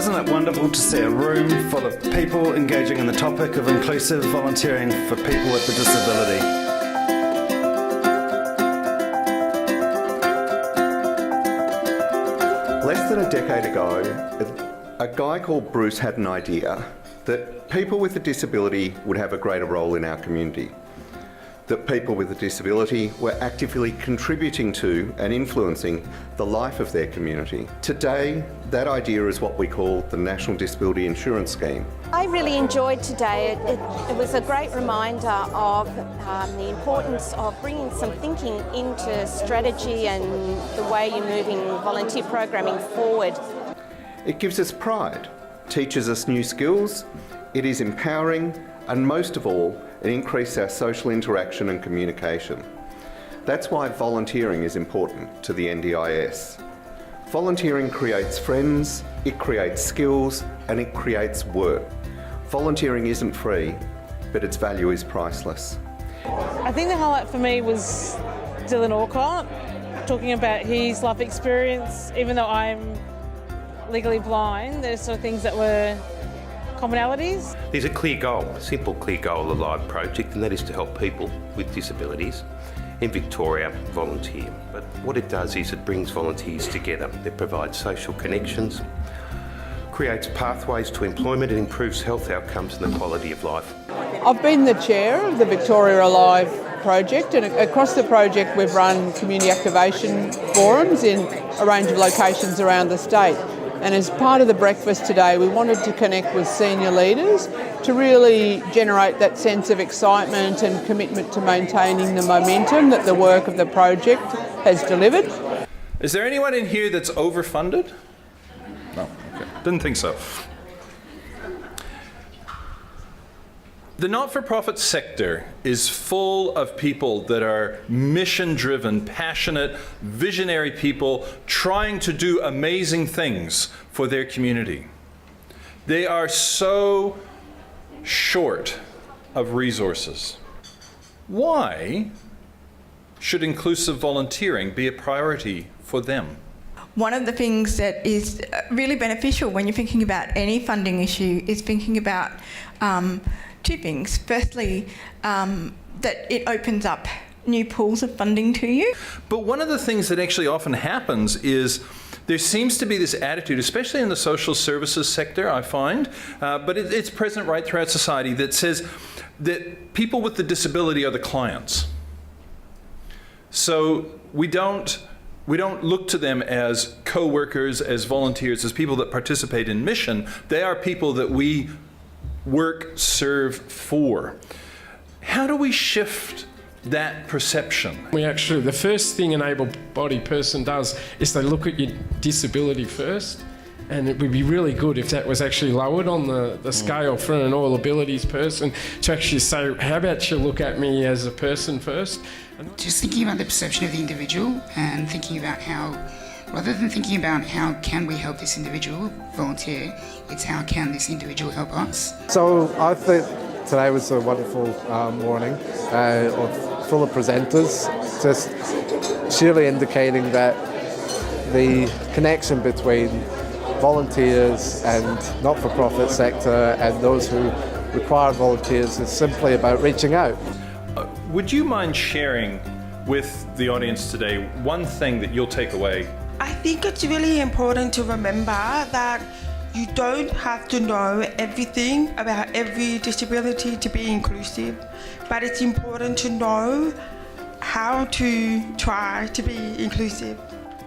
Isn't it wonderful to see a room full of people engaging in the topic of inclusive volunteering for people with a disability? Less than a decade ago, a guy called Bruce had an idea that people with a disability would have a greater role in our community, that people with a disability were actively contributing to and influencing the life of their community. Today, that idea is what we call the National Disability Insurance Scheme. I really enjoyed today. It was a great reminder of the importance of bringing some thinking into strategy and the way you're moving volunteer programming forward. It gives us pride, teaches us new skills, it is empowering, and most of all, it increases our social interaction and communication. That's why volunteering is important to the NDIS. Volunteering creates friends, it creates skills, and it creates work. Volunteering isn't free, but its value is priceless. I think the highlight for me was Dylan Orcott talking about his life experience. Even though I'm legally blind, there's sort of things that were commonalities. There's a clear goal, a simple clear goal of the LIVE project, and that is to help people with disabilities in Victoria volunteer. But what it does is it brings volunteers together. It provides social connections, creates pathways to employment and improves health outcomes and the quality of life. I've been the chair of the Victoria Alive project, and across the project we've run community activation forums in a range of locations around the state. And as part of the breakfast today, we wanted to connect with senior leaders to really generate that sense of excitement and commitment to maintaining the momentum that the work of the project has delivered. Is there anyone in here that's overfunded? No, okay. Didn't think so. The not-for-profit sector is full of people that are mission-driven, passionate, visionary people trying to do amazing things for their community. They are so short of resources. Why should inclusive volunteering be a priority for them? One of the things that is really beneficial when you're thinking about any funding issue is thinking about two things. Firstly, that it opens up new pools of funding to you. But one of the things that actually often happens is there seems to be this attitude, especially in the social services sector, I find, but it's present right throughout society, that says that people with the disability are the clients. So we don't look to them as co-workers, as volunteers, as people that participate in mission. They are people that we work, serve for. How do we shift that perception? The first thing an able-bodied person does is they look at your disability first, and it would be really good if that was actually lowered on the scale for an all abilities person to actually say, how about you look at me as a person first? Just thinking about the perception of the individual and thinking about how, rather than thinking about how can we help this individual volunteer, it's how can this individual help us. So I think today was a wonderful morning full of presenters, just sheerly indicating that the connection between volunteers and not-for-profit sector and those who require volunteers is simply about reaching out. Would you mind sharing with the audience today one thing that you'll take away? I think it's really important to remember that you don't have to know everything about every disability to be inclusive, but it's important to know how to try to be inclusive.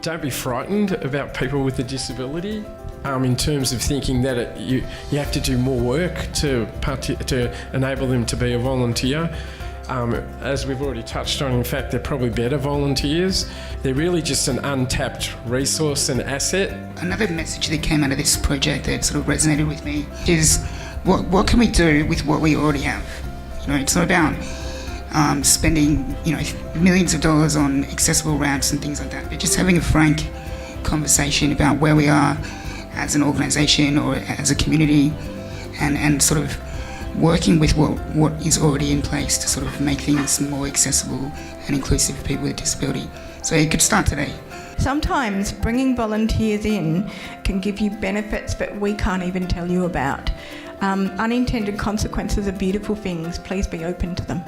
Don't be frightened about people with a disability in terms of thinking that you have to do more work to enable them to be a volunteer. As we've already touched on, in fact, they're probably better volunteers. They're really just an untapped resource and asset. Another message that came out of this project that sort of resonated with me is what can we do with what we already have? It's not about spending millions of dollars on accessible ramps and things like that, but just having a frank conversation about where we are as an organisation or as a community, and sort of working with what is already in place to sort of make things more accessible and inclusive for people with disability. So it could start today. sometimes bringing volunteers in can give you benefits that we can't even tell you about. Unintended consequences are beautiful things. Please be open to them.